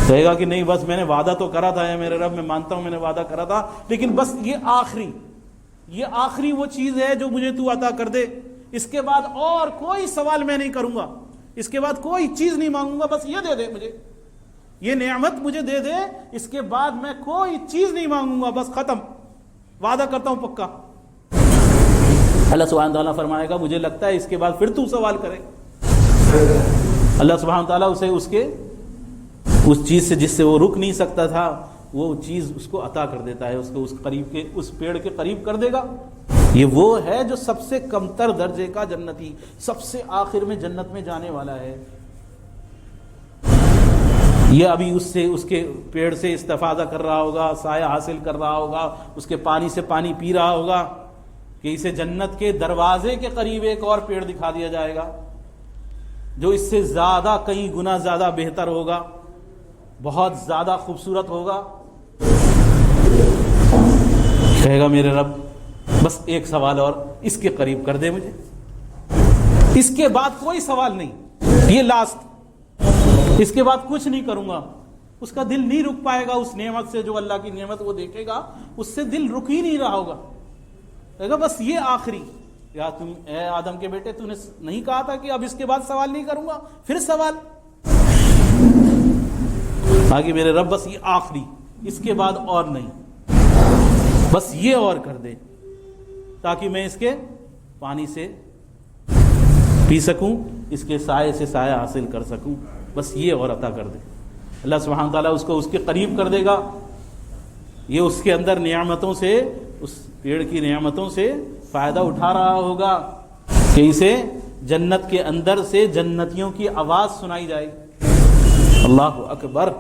کہے گا کہ نہیں، بس میں نے وعدہ تو کرا تھا میرے رب، میں مانتا ہوں میں نے وعدہ کرا تھا، لیکن بس یہ آخری وہ چیز ہے جو مجھے تو عطا کر دے. اس کے بعد اور کوئی سوال میں نہیں کروں گا، اس کے بعد کوئی چیز نہیں مانگوں گا، بس یہ دے دے مجھے، یہ نعمت مجھے دے دے، اس کے بعد میں کوئی چیز نہیں مانگوں گا، بس ختم، وعدہ کرتا ہوں پکا. اللہ سبحانہ تعالیٰ فرمائے گا مجھے لگتا ہے اس کے بعد پھر تو سوال کرے. اللہ سبحانہ تعالیٰ اسے اس چیز سے جس سے وہ رک نہیں سکتا تھا وہ چیز اس کو عطا کر دیتا ہے، اس کو اس پیڑ کے قریب کر دے گا. یہ وہ ہے جو سب سے کمتر درجے کا جنتی، سب سے آخر میں جنت میں جانے والا ہے. یہ ابھی اس کے پیڑ سے استفادہ کر رہا ہوگا، سایہ حاصل کر رہا ہوگا، اس کے پانی سے پانی پی رہا ہوگا کہ اسے جنت کے دروازے کے قریب ایک اور پیڑ دکھا دیا جائے گا جو اس سے زیادہ کئی گنا زیادہ بہتر ہوگا، بہت زیادہ خوبصورت ہوگا. کہے گا میرے رب بس ایک سوال اور اس کے قریب کر دے مجھے، اس کے بعد کوئی سوال نہیں، یہ لاسٹ، اس کے بعد کچھ نہیں کروں گا. اس کا دل نہیں رک پائے گا اس نعمت سے، جو اللہ کی نعمت وہ دیکھے گا اس سے دل رک ہی نہیں رہا ہوگا. کہے گا بس یہ آخری. یا تم اے آدم کے بیٹے تو نے نہیں کہا تھا کہ اب اس کے بعد سوال نہیں کروں گا؟ پھر سوال. باقی میرے رب بس یہ آخری، اس کے بعد اور نہیں، بس یہ اور کر دے تاکہ میں اس کے پانی سے پی سکوں، اس کے سائے سے سایہ حاصل کر سکوں، بس یہ اور عطا کر دے. اللہ سبحانہ تعالیٰ اس کو اس کے قریب کر دے گا. یہ اس کے اندر نعمتوں سے، اس پیڑ کی نعمتوں سے فائدہ اٹھا رہا ہوگا کہ اسے جنت کے اندر سے جنتیوں کی آواز سنائی جائے گی. اللہ اکبر.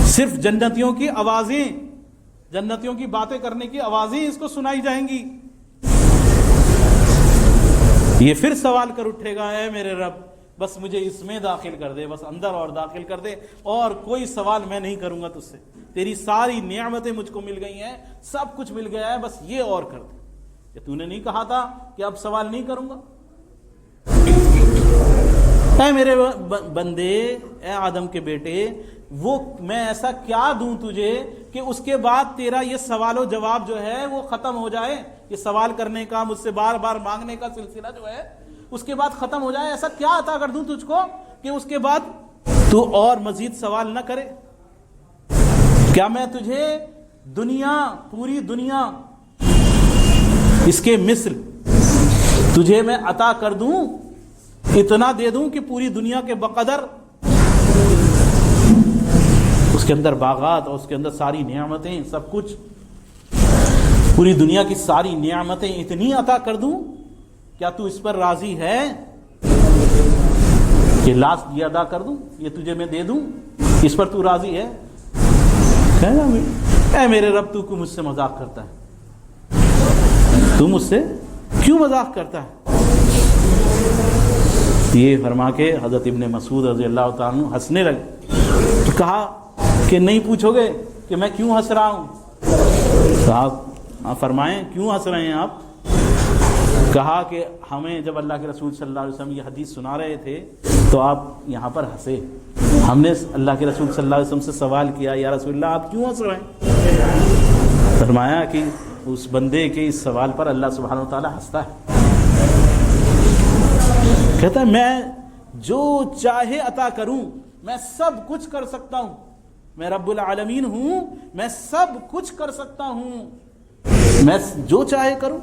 صرف جنتیوں کی آوازیں، جنتیوں کی باتیں کرنے کی آوازیں اس کو سنائی جائیں گی. یہ پھر سوال کر اٹھے گا اے میرے رب بس مجھے اس میں داخل کر دے، بس اندر اور داخل کر دے، اور کوئی سوال میں نہیں کروں گا تجھ سے. تیری ساری نعمتیں مجھ کو مل گئی ہیں، سب کچھ مل گیا ہے، بس یہ اور کر دے. کہ تو نے نہیں کہا تھا کہ اب سوال نہیں کروں گا؟ اے میرے بندے، اے آدم کے بیٹے، وہ میں ایسا کیا دوں تجھے کہ اس کے بعد تیرا یہ سوال و جواب جو ہے وہ ختم ہو جائے؟ یہ سوال کرنے کا، مجھ سے بار بار مانگنے کا سلسلہ جو ہے اس کے بعد ختم ہو جائے. ایسا کیا عطا کر دوں تجھ کو کہ اس کے بعد تو اور مزید سوال نہ کرے؟ کیا میں تجھے دنیا، پوری دنیا اس کے مثل تجھے میں عطا کر دوں، اتنا دے دوں کہ پوری دنیا کے بقدر اس کے اندر باغات اور اس کے اندر ساری نعمتیں، سب کچھ، پوری دنیا کی ساری نعمتیں اتنی عطا کر دوں؟ کیا تو اس پر راضی ہے کہ لاسٹ یہ ادا کر دوں، یہ تجھے میں دے دوں؟ اس پر تو راضی ہے؟ اے میرے رب تو کیوں مجھ سے مذاق کرتا ہے؟ تو مجھ سے کیوں مذاق کرتا ہے؟ یہ فرما کے حضرت ابن مسعود رضی اللہ تعالیٰ عنہ ہنسنے لگے. تو کہا کہ نہیں پوچھو گے کہ میں کیوں ہنس رہا ہوں؟ صاحب فرمائیں کیوں ہنس رہے ہیں آپ؟ کہا کہ ہمیں جب اللہ کے رسول صلی اللہ علیہ وسلم یہ حدیث سنا رہے تھے تو آپ یہاں پر ہنسے. ہم نے اللہ کے رسول صلی اللہ علیہ وسلم سے سوال کیا یا رسول اللہ آپ کیوں ہنس رہے ہیں؟ فرمایا کہ اس بندے کے اس سوال پر اللہ سبحانہ و تعالیٰ ہنستا ہے. کہتا ہے میں جو چاہے عطا کروں، میں سب کچھ کر سکتا ہوں، میں رب العالمین ہوں، میں سب کچھ کر سکتا ہوں، میں جو چاہے کروں.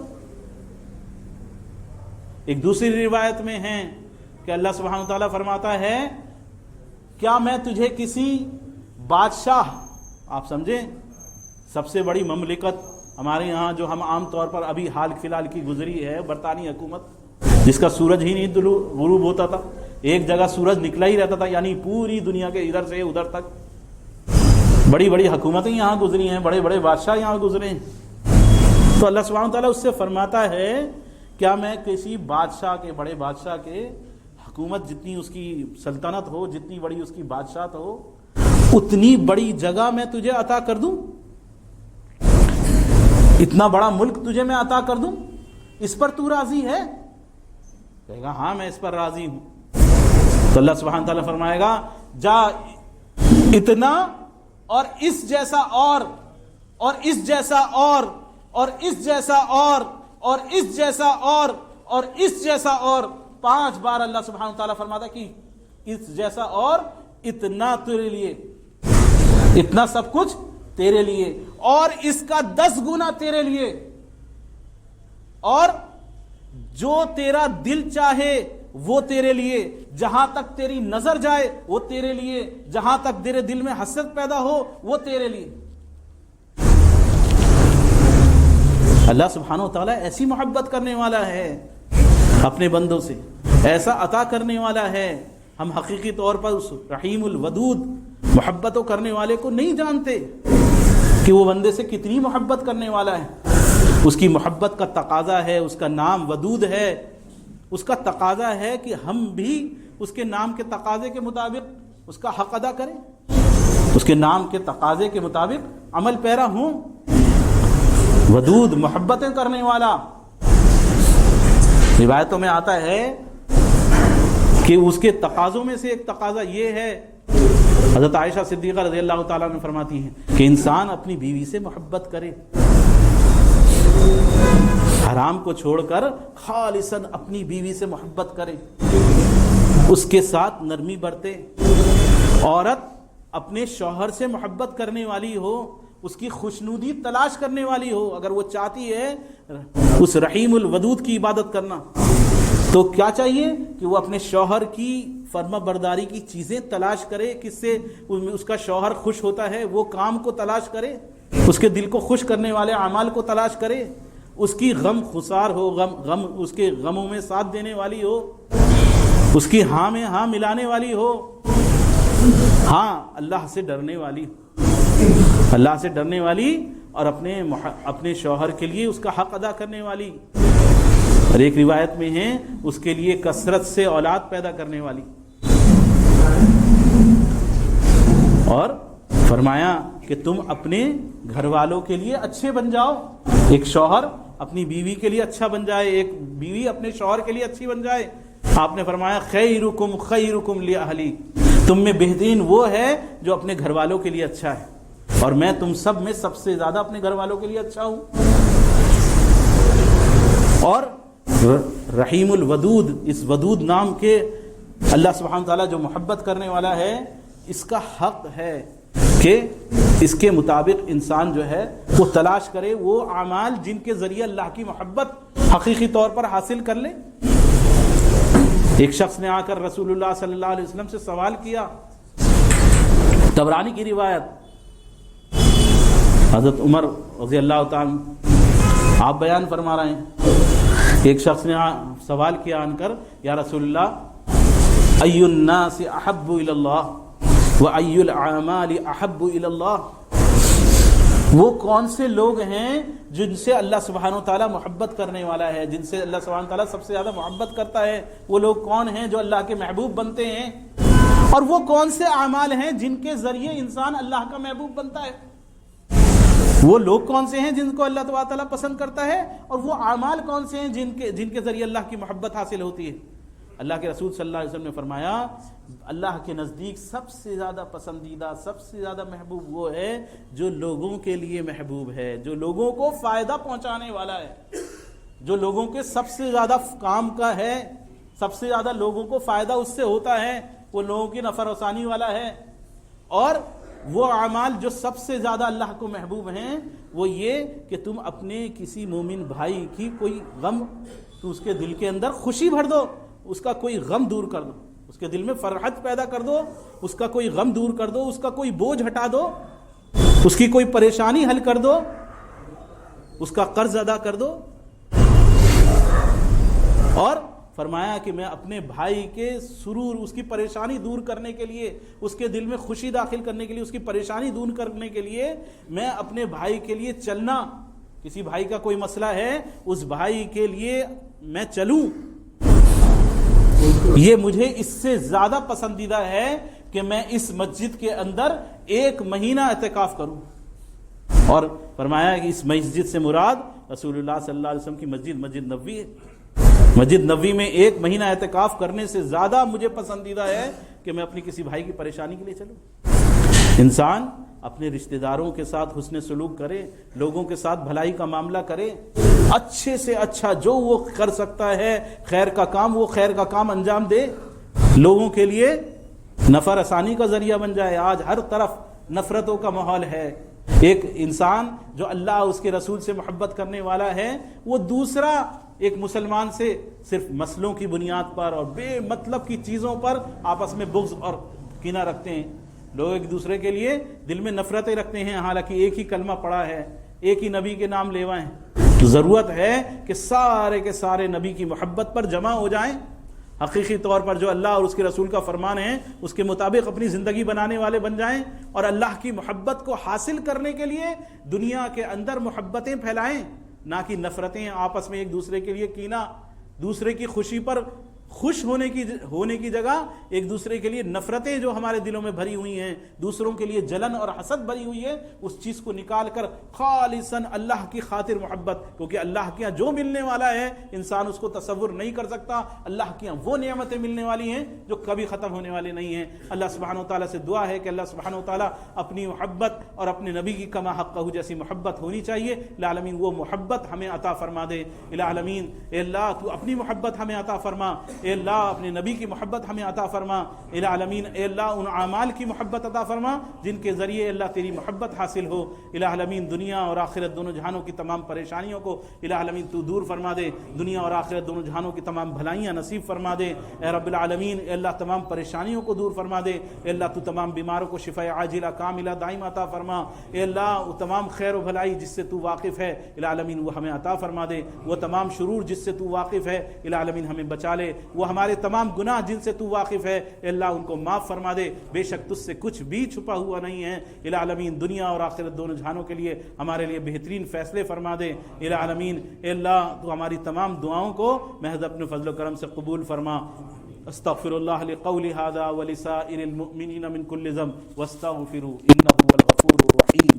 ایک دوسری روایت میں ہے کہ اللہ سبحانہ تعالیٰ فرماتا ہے کیا میں تجھے کسی بادشاہ، آپ سمجھیں سب سے بڑی مملکت ہمارے یہاں جو ہم عام طور پر ابھی حال فی الحال کی گزری ہے برطانوی حکومت، جس کا سورج ہی نہیں غروب ہوتا تھا، ایک جگہ سورج نکلا ہی رہتا تھا، یعنی پوری دنیا کے ادھر سے ادھر تک بڑی بڑی حکومتیں یہاں گزری ہیں، بڑے بڑے بادشاہ یہاں گزرے ہیں. تو اللہ سبحانہ تعالیٰ اس سے فرماتا ہے کیا میں کسی بادشاہ کے، بڑے بادشاہ کے حکومت، جتنی اس کی سلطنت ہو، جتنی بڑی اس کی بادشاہت ہو، اتنی بڑی جگہ میں تجھے عطا کر دوں؟ اتنا بڑا ملک تجھے میں عطا کر دوں؟ اس پر تو راضی ہے؟ کہے گا ہاں میں اس پر راضی ہوں. تو اللہ سبحانہ تعالیٰ فرمائے گا جا اتنا اور اس جیسا اور اس جیسا اور اس جیسا اور اس جیسا اور اس جیسا اور 5 بار اللہ سبحانہ تعالیٰ فرماتا کہ اس جیسا اور اتنا تیرے لیے، اتنا سب کچھ تیرے لیے، اور اس کا 10 گنا تیرے لیے، اور جو تیرا دل چاہے وہ تیرے لیے، جہاں تک تیری نظر جائے وہ تیرے لیے، جہاں تک تیرے دل میں حسرت پیدا ہو وہ تیرے لیے. اللہ سبحانہ و تعالیٰ ایسی محبت کرنے والا ہے اپنے بندوں سے، ایسا عطا کرنے والا ہے. ہم حقیقی طور پر اس رحیم الودود محبتوں کرنے والے کو نہیں جانتے کہ وہ بندے سے کتنی محبت کرنے والا ہے. اس کی محبت کا تقاضا ہے، اس کا نام ودود ہے، اس کا تقاضا ہے کہ ہم بھی اس کے نام کے تقاضے کے مطابق اس کا حق ادا کریں، اس کے نام کے تقاضے کے مطابق عمل پیرا ہوں. ودود محبتیں کرنے والا. روایتوں میں آتا ہے کہ اس کے تقاضوں میں سے ایک تقاضا یہ ہے، حضرت عائشہ صدیقہ رضی اللہ تعالیٰ عنہ فرماتی ہیں کہ انسان اپنی بیوی سے محبت کرے، حرام کو چھوڑ کر خالصاً اپنی بیوی سے محبت کرے، اس کے ساتھ نرمی برتے. عورت اپنے شوہر سے محبت کرنے والی ہو، اس کی خوشنودی تلاش کرنے والی ہو. اگر وہ چاہتی ہے اس رحیم الودود کی عبادت کرنا تو کیا چاہیے کہ وہ اپنے شوہر کی فرما برداری کی چیزیں تلاش کرے. کس سے اس کا شوہر خوش ہوتا ہے وہ کام کو تلاش کرے، اس کے دل کو خوش کرنے والے اعمال کو تلاش کرے، اس کی غم خسار ہو، غم اس کے غموں میں ساتھ دینے والی ہو، اس کی ہاں میں ہاں ملانے والی ہو، ہاں اللہ سے ڈرنے والی، اللہ سے ڈرنے والی اور اپنے شوہر کے لیے اس کا حق ادا کرنے والی. اور ایک روایت میں ہے اس کے لیے کثرت سے اولاد پیدا کرنے والی. اور فرمایا کہ تم اپنے گھر والوں کے لیے اچھے بن جاؤ. ایک شوہر اپنی بیوی کے لیے اچھا بن جائے، ایک بیوی اپنے شوہر کے لیے اچھی بن جائے. آپ نے فرمایا خیرکم خیرکم لاہلی، تم میں بہترین وہ ہے جو اپنے گھر والوں کے لیے اچھا ہے، اور میں تم سب میں سب سے زیادہ اپنے گھر والوں کے لیے اچھا ہوں. اور رحیم الودود، اس ودود نام کے اللہ سبحانہ تعالیٰ جو محبت کرنے والا ہے، اس کا حق ہے کہ اس کے مطابق انسان جو ہے وہ تلاش کرے وہ اعمال جن کے ذریعے اللہ کی محبت حقیقی طور پر حاصل کر لے. ایک شخص نے آ کر رسول اللہ صلی اللہ علیہ وسلم سے سوال کیا، طبرانی کی روایت، حضرت عمر رضی اللہ تعالیٰ آپ بیان فرما رہے ہیں، ایک شخص نے سوال کیا آن کر، یا رسول اللہ ای الناس احب الی اللہ وَأَيُّ الْأَعْمَالِ أَحَبُّ إِلَى اللَّهِ، وہ کون سے لوگ ہیں جن سے اللہ سبحانہ وتعالیٰ محبت کرنے والا ہے، جن سے اللہ سبحانہ وتعالیٰ سب سے زیادہ محبت کرتا ہے، وہ لوگ کون ہیں جو اللہ کے محبوب بنتے ہیں، اور وہ کون سے اعمال ہیں جن کے ذریعے انسان اللہ کا محبوب بنتا ہے. وہ لوگ کون سے ہیں جن کو اللہ تبارک تعالیٰ پسند کرتا ہے، اور وہ اعمال کون سے ہیں جن کے ذریعے اللہ کی محبت حاصل ہوتی ہے. اللہ کے رسول صلی اللہ علیہ وسلم نے فرمایا اللہ کے نزدیک سب سے زیادہ پسندیدہ، سب سے زیادہ محبوب وہ ہے جو لوگوں کے لیے محبوب ہے، جو لوگوں کو فائدہ پہنچانے والا ہے، جو لوگوں کے سب سے زیادہ کام کا ہے، سب سے زیادہ لوگوں کو فائدہ اس سے ہوتا ہے، وہ لوگوں کی نفع رسانی والا ہے. اور وہ اعمال جو سب سے زیادہ اللہ کو محبوب ہیں وہ یہ کہ تم اپنے کسی مومن بھائی کی کوئی غم تو اس کے دل کے اندر خوشی بھر دو، اس کا کوئی غم دور کر دو، اس کے دل میں فرحت پیدا کر دو، اس کا کوئی غم دور کر دو، اس کا کوئی بوجھ ہٹا دو، اس کی کوئی پریشانی حل کر دو، اس کا قرض ادا کر دو. اور فرمایا کہ میں اپنے بھائی کے سرور، اس کی پریشانی دور کرنے کے لیے، اس کے دل میں خوشی داخل کرنے کے لیے، اس کی پریشانی دور کرنے کے لیے میں اپنے بھائی کے لیے چلنا، کسی بھائی کا کوئی مسئلہ ہے اس بھائی کے لیے میں چلوں، یہ مجھے اس سے زیادہ پسندیدہ ہے کہ میں اس مسجد کے اندر 1 مہینہ اعتکاف کروں. اور فرمایا کہ اس مسجد سے مراد رسول اللہ صلی اللہ علیہ وسلم کی مسجد نبوی ہے. مسجد نبوی میں 1 مہینہ اعتکاف کرنے سے زیادہ مجھے پسندیدہ ہے کہ میں اپنی کسی بھائی کی پریشانی کے لیے چلوں. انسان اپنے رشتہ داروں کے ساتھ حسن سلوک کرے، لوگوں کے ساتھ بھلائی کا معاملہ کرے، اچھے سے اچھا جو وہ کر سکتا ہے خیر کا کام، وہ خیر کا کام انجام دے، لوگوں کے لیے نفع رسانی کا ذریعہ بن جائے. آج ہر طرف نفرتوں کا ماحول ہے. ایک انسان جو اللہ اس کے رسول سے محبت کرنے والا ہے وہ دوسرا ایک مسلمان سے صرف مسئلوں کی بنیاد پر اور بے مطلب کی چیزوں پر آپس میں بغض اور کینہ رکھتے ہیں. لوگ ایک دوسرے کے لیے دل میں نفرتیں رکھتے ہیں، حالانکہ ایک ہی کلمہ پڑھا ہے، ایک ہی نبی کے نام لیوا ہیں. ضرورت ہے کہ سارے کے سارے نبی کی محبت پر جمع ہو جائیں، حقیقی طور پر جو اللہ اور اس کے رسول کا فرمان ہے اس کے مطابق اپنی زندگی بنانے والے بن جائیں، اور اللہ کی محبت کو حاصل کرنے کے لیے دنیا کے اندر محبتیں پھیلائیں، نہ کہ نفرتیں، آپس میں ایک دوسرے کے لیے کینہ، دوسرے کی خوشی پر خوش ہونے کی جگہ ایک دوسرے کے لیے نفرتیں جو ہمارے دلوں میں بھری ہوئی ہیں، دوسروں کے لیے جلن اور حسد بھری ہوئی ہے، اس چیز کو نکال کر خالصاً اللہ کی خاطر محبت، کیونکہ اللہ کے یہاں جو ملنے والا ہے انسان اس کو تصور نہیں کر سکتا۔ اللہ کے یہاں وہ نعمتیں ملنے والی ہیں جو کبھی ختم ہونے والی نہیں ہیں۔ اللہ سبحانہ وتعالیٰ سے دعا ہے کہ اللہ سبحانہ وتعالیٰ اپنی محبت اور اپنے نبی کی کما حقہ جیسی محبت ہونی چاہیے، العالمین وہ محبت ہمیں عطا فرما دے۔ العالمین اے اللہ تو اپنی محبت ہمیں عطا فرما، اے اللہ اپنے نبی کی محبت ہمیں عطا فرما، العالمین اے اللہ ان اعمال کی محبت عطا فرما جن کے ذریعے اللہ تیری محبت حاصل ہو۔ العالمین دنیا اور آخرت دونوں جہانوں کی تمام پریشانیوں کو العالمین تو دور فرما دے، دنیا اور آخرت دونوں جہانوں کی تمام بھلائیاں نصیب فرما دے۔ اے رب العالمین اے اللہ تمام پریشانیوں کو دور فرما دے، اے اللہ تو تمام بیماروں کو شفاء عاجلہ کاملہ دائمہ عطا فرما، اے اللہ وہ تمام خیر و بھلائی جس سے تو واقف ہے العالمین وہ ہمیں عطا فرما دے، وہ تمام شرور جس سے تو واقف ہے العالمین ہمیں بچا لے، وہ ہمارے تمام گناہ جن سے تو واقف ہے اے اللہ ان کو معاف فرما دے، بے شک تجھ سے کچھ بھی چھپا ہوا نہیں ہے العالمین، دنیا اور آخرت دونوں جہانوں کے لیے ہمارے لیے بہترین فیصلے فرما دے العالمین، اے اللہ تو ہماری تمام دعاؤں کو محض اپنے فضل و کرم سے قبول فرما۔ استغفر اللہ لقولی ھذا ولسائر المؤمنین من کل ذنب واستغفروا انہ هو الغفور الرحیم۔